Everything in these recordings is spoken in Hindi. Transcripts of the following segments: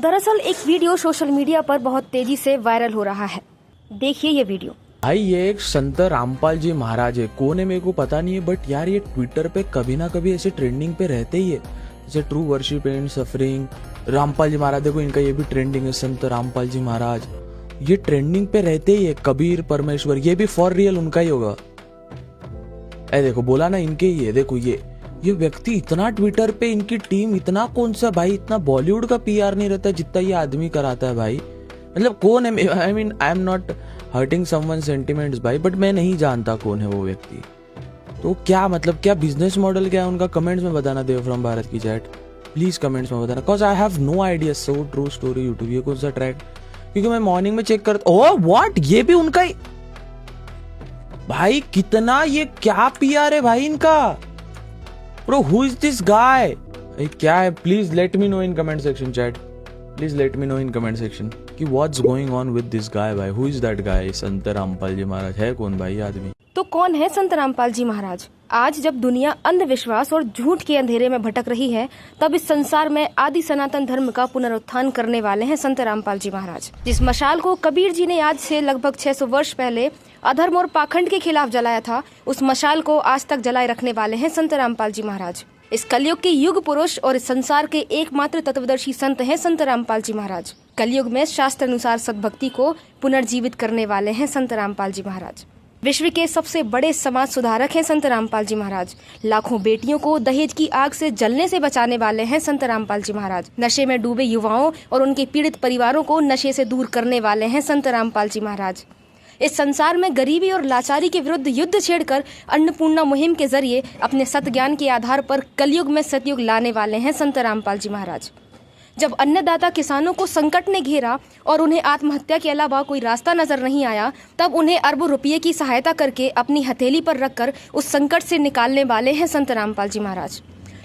दरअसल एक वीडियो सोशल मीडिया पर बहुत तेजी से वायरल हो रहा है। देखिए ये वीडियो। भाई ये एक संत रामपाल जी महाराज है, कौन है मेरे को पता नहीं है, बट यार ये ट्विटर पे कभी ना कभी ऐसे ट्रेंडिंग पे रहते ही है, जैसे true worship and suffering. Rampal ji Maharaj देखो, इनका ये भी ट्रेंडिंग है, संत रामपाल जी महाराज, ये ट्रेंडिंग पे रहते ही है। कबीर परमेश्वर, ये भी फॉर रियल उनका ही होगा। ऐ देखो, बोला ना इनके ही है। देखो ये व्यक्ति इतना ट्विटर पे, इनकी टीम इतना, कौन सा भाई इतना बॉलीवुड का पीआर नहीं रहता जितना ये आदमी कराता है भाई। मतलब कौन है, I mean I am not hurting someone sentiments भाई, बट मैं नहीं जानता कौन है वो व्यक्ति। तो क्या मतलब, क्या बिजनेस मॉडल क्या है उनका, कमेंट्स में बताना। देव फ्रॉम भारत की चैट प्लीज कमेंट्स में बताना, because I have no idea. So true story YouTube, ये कौन सा ट्रैक, क्योंकि मैं मॉर्निंग में चेक करता। ओह व्हाट, ये भी उनका ही भाई। कितना ये क्या पीआर है भाई इनका। Bro who is this guy, क्या है, please let me know in comment section chat, please let me know in comment section कि what's going on with this guy भाई। Who is that guy? Sant Rampal ji महाराज है कौन भाई आदमी? तो कौन है संत रामपाल जी महाराज? आज जब दुनिया अंधविश्वास और झूठ के अंधेरे में भटक रही है, तब इस संसार में आदि सनातन धर्म का पुनरुत्थान करने वाले हैं संत रामपाल जी महाराज। जिस मशाल को कबीर जी ने आज से लगभग 600 वर्ष पहले अधर्म और पाखंड के खिलाफ जलाया था, उस मशाल को आज तक जलाए रखने वाले हैं संत रामपाल जी महाराज। इस कलयुग के युग पुरुष और इस संसार के एकमात्र तत्वदर्शी संत हैं संत रामपाल जी महाराज। कलयुग में शास्त्र अनुसार सद्भक्ति को पुनर्जीवित करने वाले हैं संत रामपाल जी महाराज। विश्व के सबसे बड़े समाज सुधारक हैं संत रामपाल जी महाराज। लाखों बेटियों को दहेज की आग से जलने से बचाने वाले हैं संत रामपाल जी महाराज। नशे में डूबे युवाओं और उनके पीड़ित परिवारों को नशे से दूर करने वाले हैं संत रामपाल जी महाराज। इस संसार में गरीबी और लाचारी के विरुद्ध युद्ध छेड़कर अन्नपूर्णा मुहिम के जरिए अपने सत ज्ञान के आधार पर कलयुग में सतयुग लाने वाले हैं संत रामपाल जी महाराज। जब अन्नदाता किसानों को संकट ने घेरा और उन्हें आत्महत्या के अलावा कोई रास्ता नजर नहीं आया, तब उन्हें अरबों रुपये की सहायता करके अपनी हथेली पर रखकर उस संकट से निकालने वाले हैं संत रामपाल जी महाराज।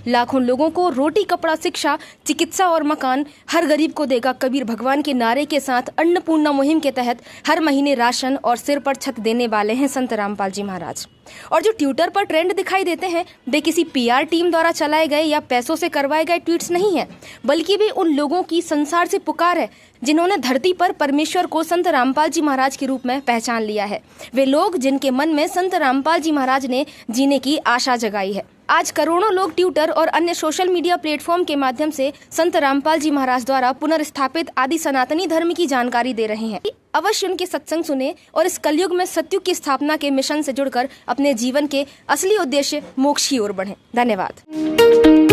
लाखों लोगों को रोटी, कपड़ा, शिक्षा, चिकित्सा और मकान हर गरीब को देगा कबीर भगवान के नारे के साथ अन्नपूर्णा मुहिम के तहत हर महीने राशन और सिर पर छत देने वाले हैं संत रामपाल जी महाराज। और जो ट्विटर पर ट्रेंड दिखाई देते हैं, वे किसी पीआर टीम द्वारा चलाए गए या पैसों से करवाए गए ट्वीट्स नहीं हैं, बल्कि भी उन लोगों की संसार से पुकार है जिन्होंने धरती पर परमेश्वर को संत रामपाल जी महाराज के रूप में पहचान लिया है। वे लोग जिनके मन में संत रामपाल जी महाराज ने जीने की आशा जगाई है। आज करोड़ों लोग ट्विटर और अन्य सोशल मीडिया प्लेटफॉर्म के माध्यम से संत रामपाल जी महाराज द्वारा पुनर्स्थापित आदि सनातनी धर्म की जानकारी दे रहे हैं। अवश्य उनके सत्संग सुने और इस कलयुग में सतयुग की स्थापना के मिशन से जुड़कर अपने जीवन के असली उद्देश्य मोक्ष की ओर बढ़ें। धन्यवाद।